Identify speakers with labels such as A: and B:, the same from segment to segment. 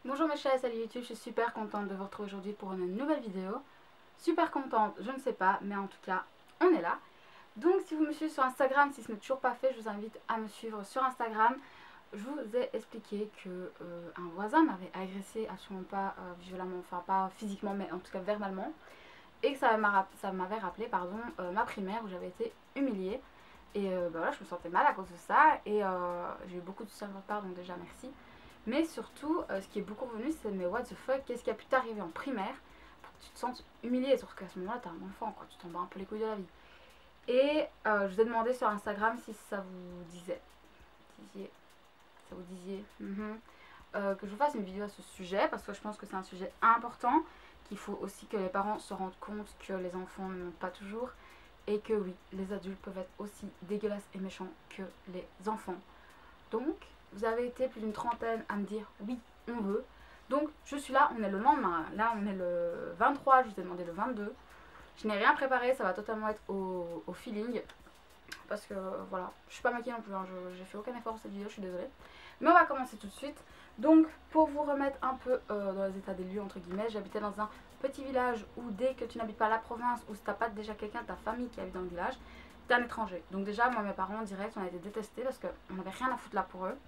A: Bonjour mes chers, salut YouTube, je suis super contente de vous retrouver aujourd'hui pour une nouvelle vidéo. Super contente, je ne sais pas, mais en tout cas, on est là. Donc si vous me suivez sur Instagram, si ce n'est toujours pas fait, je vous invite à me suivre sur Instagram. Je vous ai expliqué que un voisin m'avait agressé, absolument pas violemment, enfin pas physiquement, mais en tout cas verbalement. Et que ça m'avait rappelé ma primaire où j'avais été humiliée. Et voilà, je me sentais mal à cause de ça. Et j'ai eu beaucoup de soutien de votre part, donc déjà merci. Mais surtout, ce qui est beaucoup revenu, c'est mais what the fuck, qu'est-ce qui a pu t'arriver en primaire pour que tu te sentes humiliée? Surtout qu'à ce moment-là, t'es un enfant, quoi, tu t'en bats un peu les couilles de la vie. Et je vous ai demandé sur Instagram si ça vous disait. Ça vous disiez que je vous fasse une vidéo à ce sujet, parce que je pense que c'est un sujet important, qu'il faut aussi que les parents se rendent compte que les enfants ne mentent pas toujours, et que oui, les adultes peuvent être aussi dégueulasses et méchants que les enfants. Donc, vous avez été plus d'une trentaine à me dire oui, on veut. Donc, je suis là, on est le lendemain. Là, on est le 23, je vous ai demandé le 22. Je n'ai rien préparé, ça va totalement être au feeling. Parce que voilà, je suis pas maquillée non plus, hein, j'ai fait aucun effort pour cette vidéo, je suis désolée. Mais on va commencer tout de suite. Donc, pour vous remettre un peu dans les états des lieux, entre guillemets, j'habitais dans un petit village où dès que tu n'habites pas la province, ou si t'as pas déjà quelqu'un de ta famille qui habite dans le village, t'es un étranger. Donc déjà, moi, mes parents, direct, on a été détestés parce qu'on n'avait rien à foutre là pour eux.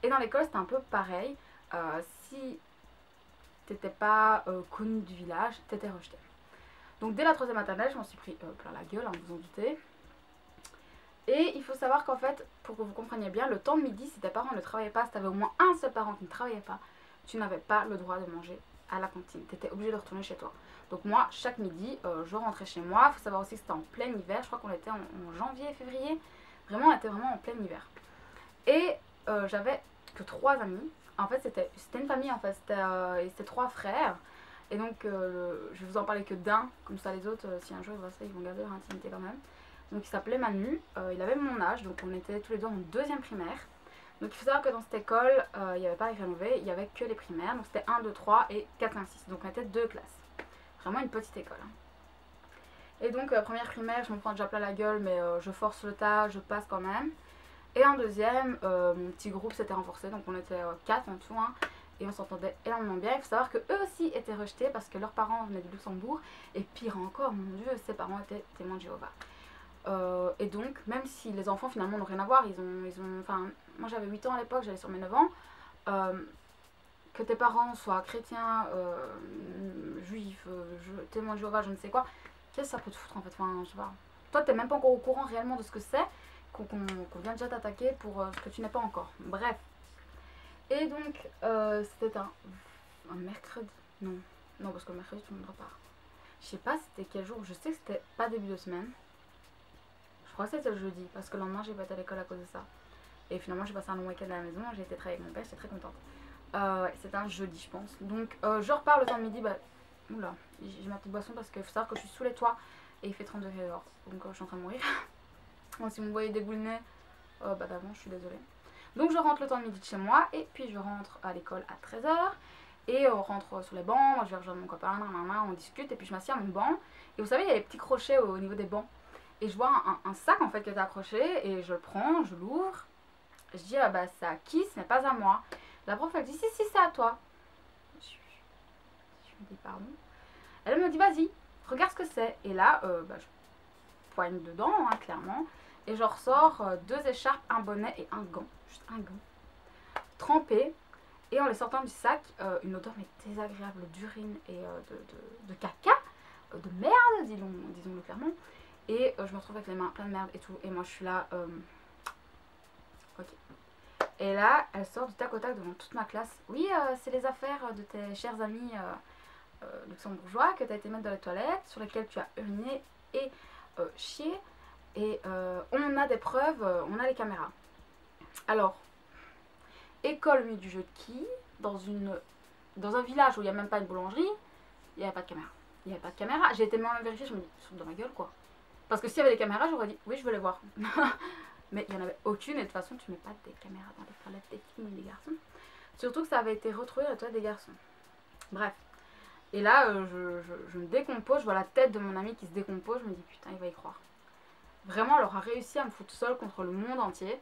A: Et dans l'école, c'était un peu pareil. Si t'étais pas connu du village, t'étais rejeté. Donc dès la troisième maternelle, je m'en suis pris plein la gueule, hein, vous en doutez. Et il faut savoir qu'en fait, pour que vous compreniez bien, le temps de midi, si tes parents ne travaillaient pas, si tu avais au moins un seul parent qui ne travaillait pas, tu n'avais pas le droit de manger à la cantine. Tu étais obligé de retourner chez toi. Donc moi, chaque midi, je rentrais chez moi. Il faut savoir aussi que c'était en plein hiver. Je crois qu'on était en janvier, février. Vraiment, on était vraiment en plein hiver. Et j'avais que 3 amis. En fait, c'était une famille, en fait. C'était 3 frères. Et donc, je vais vous en parler que d'un. Comme ça, les autres, si un jour ils voient ça, ils vont garder leur intimité quand même. Donc il s'appelait Manu, il avait mon âge, donc on était tous les deux en deuxième primaire. Donc il faut savoir que dans cette école, il n'y avait pas les rénovés, il n'y avait que les primaires, donc c'était 1, 2, 3 et 4, 5, 6. Donc on était 2 classes. Vraiment une petite école. Et donc première primaire, je me prends déjà plein la gueule, mais je force le tas, je passe quand même. Et en deuxième, mon petit groupe s'était renforcé, donc on était 4 en tout, hein, et on s'entendait énormément bien. Il faut savoir qu'eux aussi étaient rejetés parce que leurs parents venaient du Luxembourg, et pire encore, mon Dieu, ses parents étaient témoins de Jéhovah. Et donc, même si les enfants finalement n'ont rien à voir, enfin, moi j'avais 8 ans à l'époque, j'allais sur mes 9 ans, que tes parents soient chrétiens, juifs, témoins de Jéhovah, je ne sais quoi, qu'est-ce que ça peut te foutre en fait, enfin, je sais pas. Toi, t'es même pas encore au courant réellement de ce que c'est, qu'on vient déjà t'attaquer pour ce que tu n'es pas encore. Bref. Et donc, c'était un mercredi. Non, non, parce que le mercredi, tout le monde repart. Je sais pas c'était quel jour, je sais que c'était pas début de semaine. Je crois que c'était le jeudi, parce que le lendemain, j'ai pas été à l'école à cause de ça. Et finalement, j'ai passé un long week-end à la maison, j'ai été travailler avec mon père, j'étais très contente. Ouais, c'était un jeudi, je pense. Donc, je repars le temps de midi, bah, oula, j'ai ma petite boisson parce qu'il faut savoir que je suis sous les toits et il fait 30 degrés dehors. Donc, je suis en train de mourir. Donc, si vous me voyez dégouliner, bah d'avant, je suis désolée. Donc, je rentre le temps de midi de chez moi et puis je rentre à l'école à 13 h. Et on rentre sur les bancs, moi je vais rejoindre mon copain, on discute et puis je m'assieds à mon banc. Et vous savez, il y a les petits crochets au niveau des bancs. Et je vois un sac en fait qui est accroché et je le prends, je l'ouvre. Je dis ah bah c'est à qui, ce n'est pas à moi. La prof elle dit si c'est à toi. Je me dis pardon. Elle me dit vas-y, regarde ce que c'est. Et là bah, je poigne dedans hein, clairement. Et je ressors 2 écharpes, un bonnet et un gant. Juste un gant. Trempé. Et en les sortant du sac, une odeur mais désagréable d'urine et de caca. De merde, disons-le clairement. Et je me retrouve avec les mains pleines de merde et tout. Et moi je suis là. Ok. Et là, elle sort du tac au tac devant toute ma classe. Oui, c'est les affaires de tes chers amis luxembourgeois que tu as été mettre dans les toilettes, sur lesquelles tu as uriné et chié. Et on a des preuves, on a les caméras. Alors, école au milieu du jeu de qui dans un village où il n'y a même pas une boulangerie, il n'y avait pas de caméra. Il n'y avait pas de caméra. J'ai été moi-même vérifier, je me dis, saute dans ma gueule quoi. Parce que s'il y avait des caméras, j'aurais dit oui, je veux les voir. Mais il n'y en avait aucune et de toute façon, tu mets pas des caméras dans les toilettes des filles et des garçons. Surtout que ça avait été retrouvé dans les toilettes des garçons. Bref. Et là, je me décompose, je vois la tête de mon ami qui se décompose, je me dis putain, il va y croire. Vraiment, elle aura réussi à me foutre seule contre le monde entier.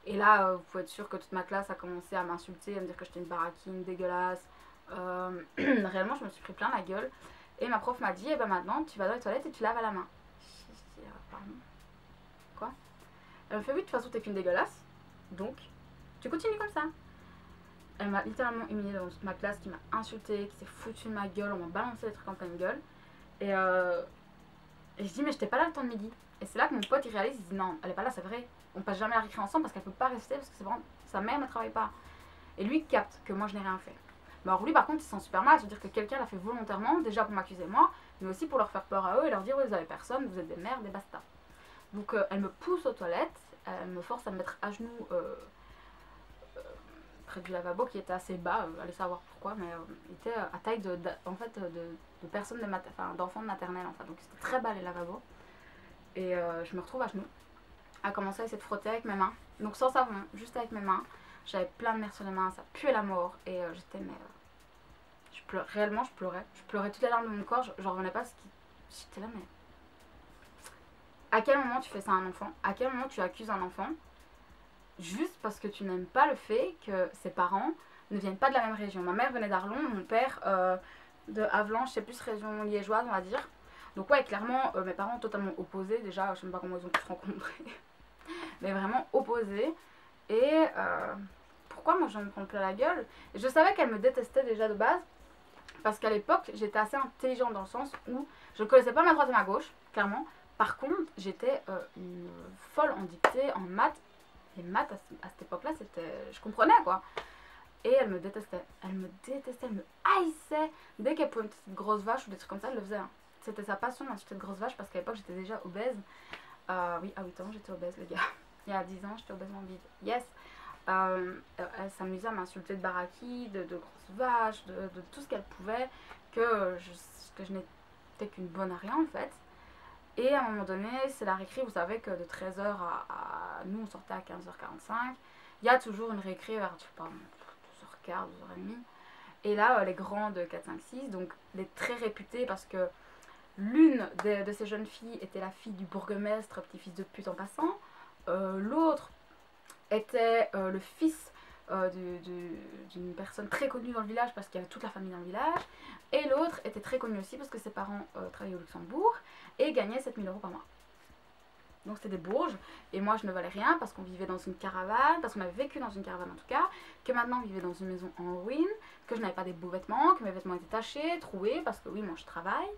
A: Et là, vous pouvez être sûr que toute ma classe a commencé à m'insulter, à me dire que j'étais une baraquine dégueulasse. Réellement, je me suis pris plein la gueule. Et ma prof m'a dit, eh ben maintenant, tu vas dans les toilettes et tu laves à la main. J'ai dit, pardon. Quoi? Elle me fait, oui, de toute façon, t'es qu'une dégueulasse. Donc, tu continues comme ça. Elle m'a littéralement humiliée dans toute ma classe, qui m'a insultée, qui s'est foutue de ma gueule, on m'a balancé des trucs en pleine gueule. Et je dis, mais j'étais pas là le temps de midi. Et c'est là que mon pote il réalise, il dit, non, elle est pas là, c'est vrai. On passe jamais la récré ensemble parce qu'elle peut pas rester, parce que c'est vraiment, sa mère ne travaille pas. Et lui capte que moi je n'ai rien fait. Mais alors lui par contre il se sent super mal, à se dire que quelqu'un l'a fait volontairement, déjà pour m'accuser moi, mais aussi pour leur faire peur à eux et leur dire, vous avez personne, vous êtes des merdes, des basta. Donc elle me pousse aux toilettes, elle me force à me mettre à genoux près du lavabo qui était assez bas, allez savoir pourquoi, mais il était à taille en fait, de personnes d'enfants de maternelle en fait, donc c'était très bas les lavabos. Et je me retrouve à genoux, à commencer à essayer de frotter avec mes mains, donc sans savon, juste avec mes mains. J'avais plein de mer sur les mains, ça puait la mort, et j'étais, mais je pleurais, réellement je pleurais toutes les larmes de mon corps, j'en revenais pas, j'étais là, mais à quel moment tu fais ça à un enfant? À quel moment tu accuses un enfant juste parce que tu n'aimes pas le fait que ses parents ne viennent pas de la même région? Ma mère venait d'Arlon, mon père de Havelange, c'est plus région liégeoise on va dire. Donc ouais, clairement mes parents totalement opposés, déjà je sais même pas comment ils ont pu se rencontrer, mais vraiment opposés. Et pourquoi moi je me prends plein la gueule? Je savais qu'elle me détestait déjà de base, parce qu'à l'époque j'étais assez intelligente dans le sens où je ne connaissais pas ma droite et ma gauche, clairement. Par contre j'étais une folle en dictée, en maths. Les maths à cette époque-là, je comprenais quoi. Et elle me détestait, elle me haïssait. Dès qu'elle pouvait une petite grosse vache ou des trucs comme ça, elle le faisait. Hein. C'était sa passion d'insulter de grosse vache parce qu'à l'époque j'étais déjà obèse. Oui, à 8 ans j'étais obèse les gars. Il y a 10 ans j'étais obèsement vide. Yes. Elle s'amusait à m'insulter de baraki, de grosses vaches, de tout ce qu'elle pouvait, que je n'étais qu'une bonne à rien en fait. Et à un moment donné, c'est la récré, vous savez que de 13h à nous on sortait à 15h45. Il y a toujours une récré vers, je sais pas, 12h15, 12h30. Et là, les grands de 4, 5, 6, donc les très réputés parce que l'une de ces jeunes filles était la fille du bourgmestre, petit-fils de pute en passant. L'autre était le fils d'une personne très connue dans le village parce qu'il y avait toute la famille dans le village. Et l'autre était très connu aussi parce que ses parents travaillaient au Luxembourg et gagnaient 7 000 € par mois. Donc c'était des bourges et moi je ne valais rien parce qu'on vivait dans une caravane, parce qu'on avait vécu dans une caravane en tout cas, que maintenant on vivait dans une maison en ruine, que je n'avais pas des beaux vêtements, que mes vêtements étaient tachés, troués parce que oui moi je travaille.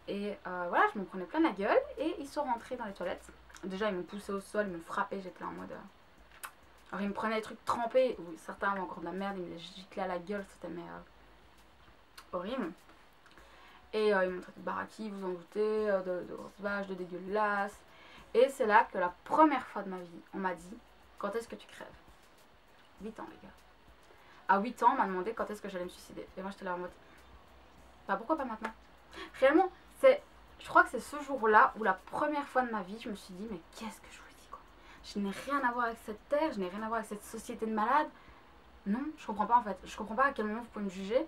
A: Et voilà, je m'en prenais plein la gueule et ils sont rentrés dans les toilettes. Déjà ils m'ont poussé au sol, ils m'ont frappé, j'étais là en mode... Alors ils me prenaient des trucs trempés, ou certains avaient encore de la merde, ils me les giclaient à la gueule, c'était mais horrible. Et ils m'ont traité de baraki, vous en doutez, de grosses vaches, de dégueulasses. Et c'est là que la première fois de ma vie, on m'a dit, quand est-ce que tu crèves? 8 ans les gars. À 8 ans, on m'a demandé quand est-ce que j'allais me suicider. Et moi j'étais là en mode, bah pourquoi pas maintenant? Réellement, je crois que c'est ce jour-là où la première fois de ma vie, je me suis dit, mais qu'est-ce que je vous dis quoi? Je n'ai rien à voir avec cette terre, je n'ai rien à voir avec cette société de malades. Non, je comprends pas en fait. Je comprends pas à quel moment vous pouvez me juger.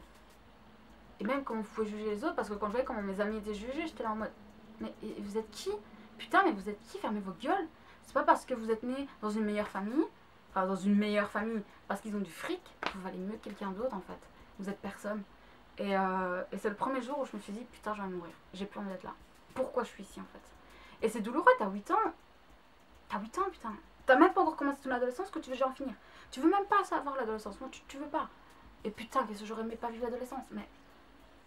A: Et même comment vous pouvez juger les autres, parce que quand je voyais comment mes amis étaient jugés, j'étais là en mode, mais vous êtes qui? Putain, mais vous êtes qui? Fermez vos gueules. C'est pas parce que vous êtes né dans une meilleure famille, enfin dans une meilleure famille, parce qu'ils ont du fric, que vous valez mieux que quelqu'un d'autre en fait. Vous êtes personne. Et c'est le premier jour où je me suis dit, putain, je vais mourir. J'ai plus envie d'être là. Pourquoi je suis ici en fait? Et c'est douloureux, t'as 8 ans. T'as 8 ans, putain. T'as même pas encore commencé ton adolescence que tu veux déjà en finir. Tu veux même pas savoir l'adolescence. Moi, tu veux pas. Et putain, qu'est-ce que j'aurais aimé pas vivre l'adolescence. Mais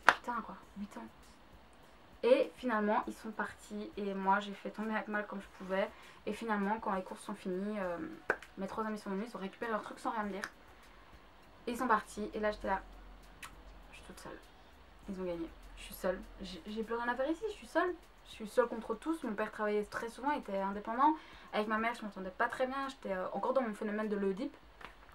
A: putain, quoi. 8 ans. Et finalement, ils sont partis. Et moi, j'ai fait tomber avec mal comme je pouvais. Et finalement, quand les courses sont finies, mes 3 amis sont venus. Ils ont récupéré leurs trucs sans rien me dire. Et ils sont partis. Et là, j'étais là. Je suis toute seule. Ils ont gagné. Je suis seule. J'ai plus rien à faire ici. Je suis seule. Je suis seule contre tous. Mon père travaillait très souvent. Il était indépendant. Avec ma mère, je m'entendais pas très bien. J'étais encore dans mon phénomène de l'Oedipe.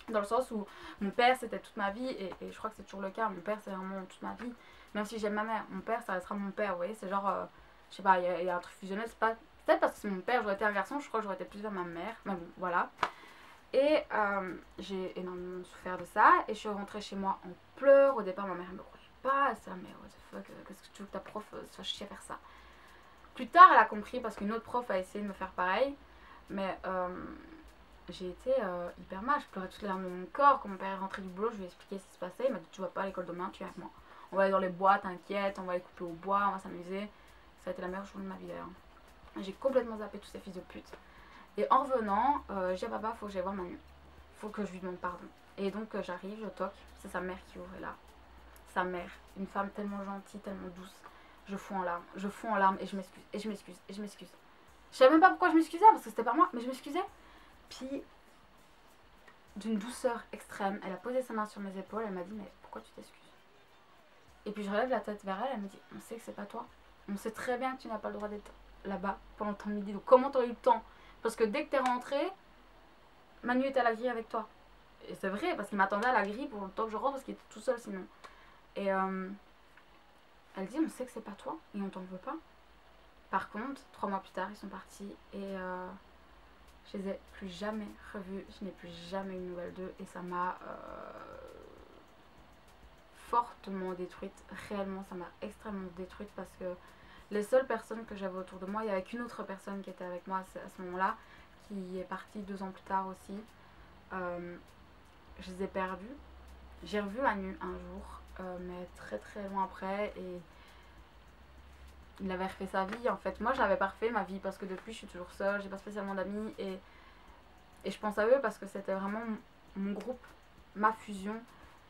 A: Dans le sens où mon père, c'était toute ma vie. Et je crois que c'est toujours le cas. Mon père, c'est vraiment toute ma vie. Même si j'aime ma mère. Mon père, ça restera mon père. Vous voyez, c'est genre... je sais pas, il y a un truc fusionnel. C'est pas... Peut-être parce que c'est mon père, j'aurais été un garçon. Je crois que j'aurais été plus vers ma mère. Mais bon, voilà. Et j'ai énormément souffert de ça. Et je suis rentrée chez moi en pleurs. Au départ, ma mère me croyait pas. Ça, mais what the fuck, qu'est-ce que tu veux que ta prof se fasse chier à faire ça? Plus tard, elle a compris parce qu'une autre prof a essayé de me faire pareil. Mais j'ai été hyper mal. Je pleurais toutes les larmes de mon corps. Quand mon père est rentré du boulot, je lui ai expliqué ce qui se passait. Il m'a dit tu vas pas à l'école demain, tu viens avec moi. On va aller dans les bois, t'inquiète, on va aller couper au bois, on va s'amuser. Ça a été la meilleure journée de ma vie d'ailleurs. J'ai complètement zappé tous ces fils de pute. Et en revenant, j'ai dit à papa, faut que j'aille voir Manu. Faut que je lui demande pardon. Et donc j'arrive, je toque. C'est sa mère qui ouvre là. Sa mère, une femme tellement gentille, tellement douce. Je fonds en larmes. Je fonds en larmes et je m'excuse. Et je m'excuse. Et je m'excuse. Je savais même pas pourquoi je m'excusais parce que c'était pas moi, mais je m'excusais. Puis, d'une douceur extrême, elle a posé sa main sur mes épaules. Elle m'a dit, mais pourquoi tu t'excuses? Et puis je relève la tête vers elle. Elle me dit, on sait que c'est pas toi. On sait très bien que tu n'as pas le droit d'être là-bas pendant ton midi. Donc comment t'aurais eu le temps? Parce que dès que t'es rentré, Manu était à la grille avec toi. Et c'est vrai, parce qu'il m'attendait à la grille pour le temps que je rentre, parce qu'il était tout seul sinon. Et elle dit, on sait que c'est pas toi, et on t'en veut pas. Par contre, 3 mois plus tard, ils sont partis, et je les ai plus jamais revus. Je n'ai plus jamais eu de nouvelles d'eux, et ça m'a fortement détruite. Réellement, ça m'a extrêmement détruite, parce que les seules personnes que j'avais autour de moi, il n'y avait qu'une autre personne qui était avec moi à ce moment-là, qui est partie 2 ans plus tard aussi. Je les ai perdus. J'ai revu Manu un jour, mais très très loin après, et il avait refait sa vie en fait. Moi je l'avais pas refait ma vie parce que depuis je suis toujours seule, j'ai pas spécialement d'amis, et je pense à eux parce que c'était vraiment mon groupe, ma fusion,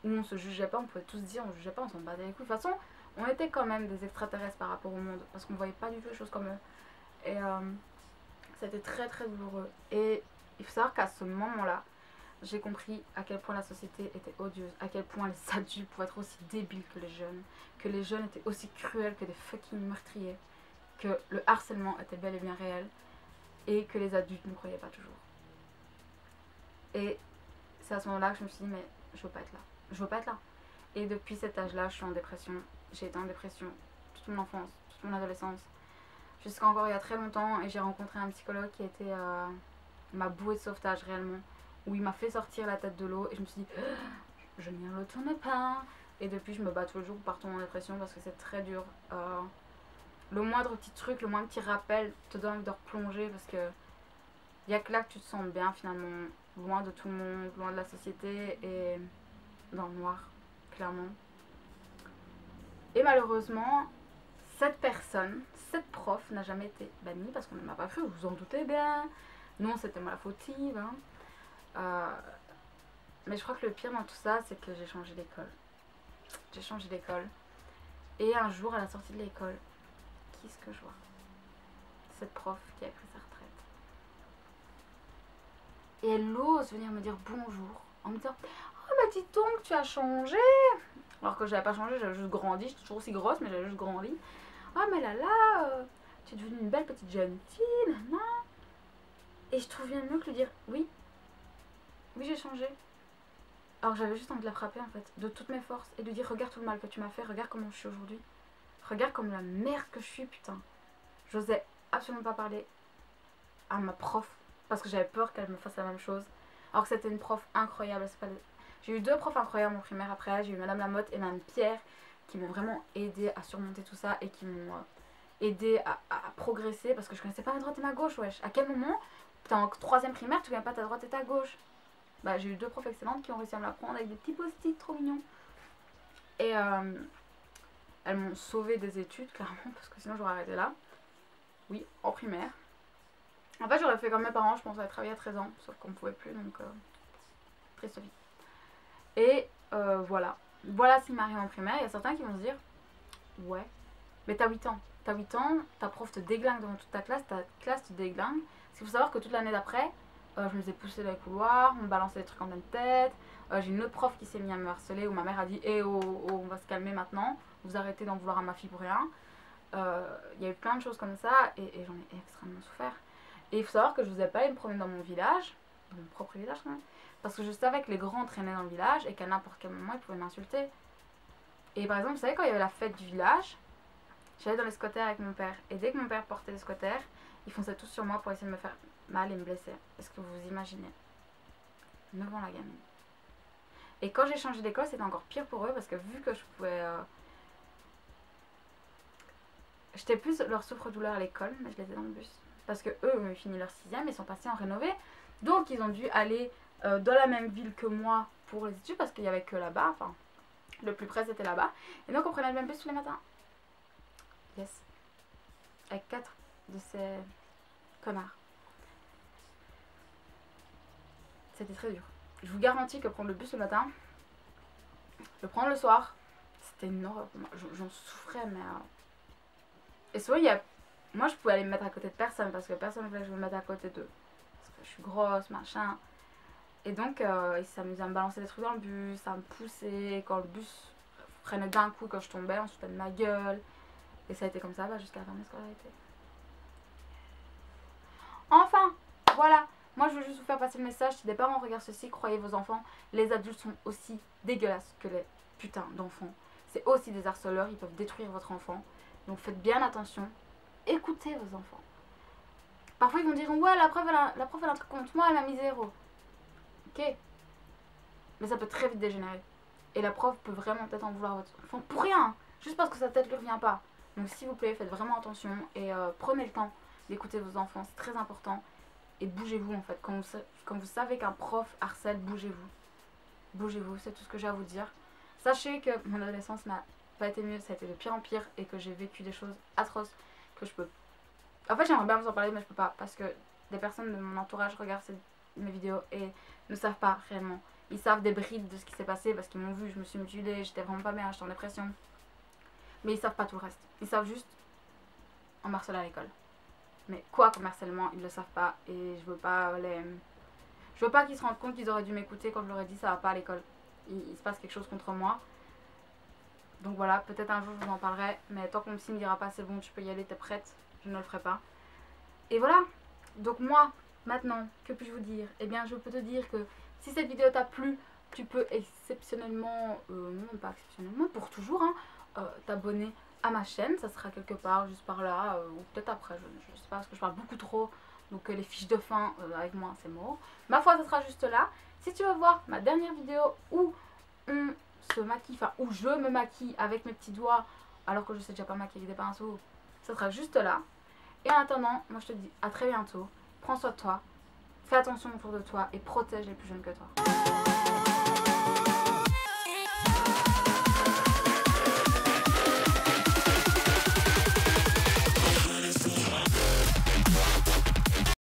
A: où on se jugeait pas, on pouvait tous dire, on jugeait pas, on s'en battait les couilles. De toute façon, on était quand même des extraterrestres par rapport au monde parce qu'on voyait pas du tout les choses comme eux. Et c'était très très douloureux. Et il faut savoir qu'à ce moment-là, j'ai compris à quel point la société était odieuse, à quel point les adultes pouvaient être aussi débiles que les jeunes étaient aussi cruels que des fucking meurtriers, que le harcèlement était bel et bien réel, et que les adultes ne croyaient pas toujours. Et c'est à ce moment-là que je me suis dit, mais je veux pas être là. Je veux pas être là. Et depuis cet âge-là, je suis en dépression. J'ai été en dépression toute mon enfance, toute mon adolescence, jusqu'à encore il y a très longtemps, et j'ai rencontré un psychologue qui était ma bouée de sauvetage réellement, où il m'a fait sortir la tête de l'eau, et je me suis dit, je n'y retourne pas. Et depuis, je me bats tous les jours pour partir en dépression parce que c'est très dur. Le moindre petit truc, le moindre petit rappel te donne envie de replonger, parce que il n'y a que là que tu te sens bien finalement, loin de tout le monde, loin de la société, et dans le noir, clairement. Et malheureusement, cette personne, cette prof n'a jamais été bannie parce qu'on ne m'a pas cru, vous vous en doutez bien. Non, c'était moi la fautive. Hein. Mais je crois que le pire dans tout ça, c'est que j'ai changé d'école. J'ai changé d'école. Et un jour, à la sortie de l'école, qu'est-ce que je vois? Cette prof qui a pris sa retraite. Et elle ose venir me dire bonjour en me disant, oh bah dis donc, tu as changé. Alors que j'avais pas changé, j'avais juste grandi. J'étais toujours aussi grosse, mais j'avais juste grandi. Ah mais là, tu es devenue une belle petite jeune fille, non? Et je trouve bien mieux que lui dire, oui, j'ai changé. Alors j'avais juste envie de la frapper en fait, de toutes mes forces, et de lui dire, regarde tout le mal que tu m'as fait, regarde comment je suis aujourd'hui. Regarde comme la merde que je suis, putain. J'osais absolument pas parler à ma prof, parce que j'avais peur qu'elle me fasse la même chose. Alors que c'était une prof incroyable. J'ai eu 2 profs incroyables en primaire après. J'ai eu Madame Lamotte et Madame Pierre qui m'ont vraiment aidé à surmonter tout ça, et qui m'ont aidé à progresser, parce que je connaissais pas ma droite et ma gauche, wesh. À quel moment, t'es en 3ème primaire, tu connais pas ta droite et ta gauche? Bah, j'ai eu 2 profs excellentes qui ont réussi à me l'apprendre avec des petits post-it trop mignons. Et elles m'ont sauvé des études, clairement, parce que sinon j'aurais arrêté là. Oui, en primaire. En fait, j'aurais fait comme mes parents, je pense, à travailler à 13 ans, sauf qu'on ne pouvait plus, donc triste vie. Et voilà. Voilà ce qui m'arrive en primaire. Il y a certains qui vont se dire, ouais, mais t'as 8 ans. T'as 8 ans, ta prof te déglingue devant toute ta classe te déglingue. Parce qu'il faut savoir que toute l'année d'après, je me faisais pousser dans les couloirs, on me balançait des trucs en pleine tête. J'ai une autre prof qui s'est mise à me harceler, où ma mère a dit, eh oh, on va se calmer maintenant, vous arrêtez d'en vouloir à ma fille pour rien. Il y a eu plein de choses comme ça, et j'en ai extrêmement souffert. Et il faut savoir que je ne vous ai pas allé me promener dans mon village, dans mon propre village quand même, parce que je savais que les grands traînaient dans le village et qu'à n'importe quel moment ils pouvaient m'insulter. Et par exemple, vous savez, quand il y avait la fête du village, j'allais dans les squatters avec mon père, et dès que mon père portait les squatters, ils fonçaient tous sur moi pour essayer de me faire mal et me blesser. Est-ce que vous vous imaginez? 9 ans la gamine. Et quand j'ai changé d'école, c'était encore pire pour eux, parce que vu que je pouvais... J'étais plus leur souffre-douleur à l'école, mais je les ai dans le bus. Parce que eux ont fini leur 6ème, ils sont passés en rénové. Donc ils ont dû aller dans la même ville que moi pour les études parce qu'il n'y avait que là-bas, enfin le plus près c'était là-bas. Et donc on prenait le même bus tous les matins. Yes. Avec 4 de ces connards. C'était très dur. Je vous garantis que prendre le bus le matin, le prendre le soir, c'était une horreur. J'en souffrais, mais... Et souvent, moi, je pouvais aller me mettre à côté de personne parce que personne ne voulait que je me mette à côté d'eux. Parce que je suis grosse, machin. Et donc, ils s'amusaient à me balancer des trucs dans le bus, à me pousser. Quand le bus freinait d'un coup, quand je tombais, on se foutait de ma gueule. Et ça a été comme ça jusqu'à la fin de ma scolarité. Enfin, voilà. Moi, je veux juste vous faire passer le message. Si des parents regardent ceci, croyez vos enfants. Les adultes sont aussi dégueulasses que les putains d'enfants. C'est aussi des harceleurs. Ils peuvent détruire votre enfant. Donc, faites bien attention. Écoutez vos enfants. Parfois, ils vont dire ouais, la prof, elle a un truc contre moi, elle m'a mis 0. Ok. Mais ça peut très vite dégénérer. Et la prof peut vraiment peut-être en vouloir à votre enfant pour rien. Juste parce que sa tête ne lui revient pas. Donc, s'il vous plaît, faites vraiment attention. Et prenez le temps d'écouter vos enfants. C'est très important. Et bougez-vous en fait. Quand vous savez qu'un prof harcèle, bougez-vous. Bougez-vous, c'est tout ce que j'ai à vous dire. Sachez que mon adolescence n'a pas été mieux, ça a été de pire en pire et que j'ai vécu des choses atroces que je peux... En fait, j'aimerais bien vous en parler, mais je peux pas parce que des personnes de mon entourage regardent mes vidéos et ne savent pas réellement. Ils savent des brides de ce qui s'est passé parce qu'ils m'ont vu, je me suis mutilée, j'étais vraiment pas bien, j'étais en dépression. Mais ils savent pas tout le reste. Ils savent juste on me harcelait à l'école. Mais quoi comme harcèlement, ils ne le savent pas et je veux pas qu'ils se rendent compte qu'ils auraient dû m'écouter quand je leur ai dit ça va pas à l'école. Il se passe quelque chose contre moi. Donc voilà, peut-être un jour je vous en parlerai, mais tant qu'on me dira pas c'est bon, tu peux y aller, t'es prête, je ne le ferai pas. Et voilà, donc moi, maintenant, que puis-je vous dire? Eh bien je peux te dire que si cette vidéo t'a plu, tu peux exceptionnellement, non pas exceptionnellement, pour toujours, t'abonner à ma chaîne, ça sera quelque part juste par là, ou peut-être après, je sais pas, parce que je parle beaucoup trop, donc les fiches de fin avec moi c'est mort. Ma foi, ça sera juste là. Si tu veux voir ma dernière vidéo où on se maquille, enfin où je me maquille avec mes petits doigts, alors que je sais déjà pas maquiller avec des pinceaux, ça sera juste là. Et en attendant, moi je te dis à très bientôt, prends soin de toi, fais attention autour de toi et protège les plus jeunes que toi.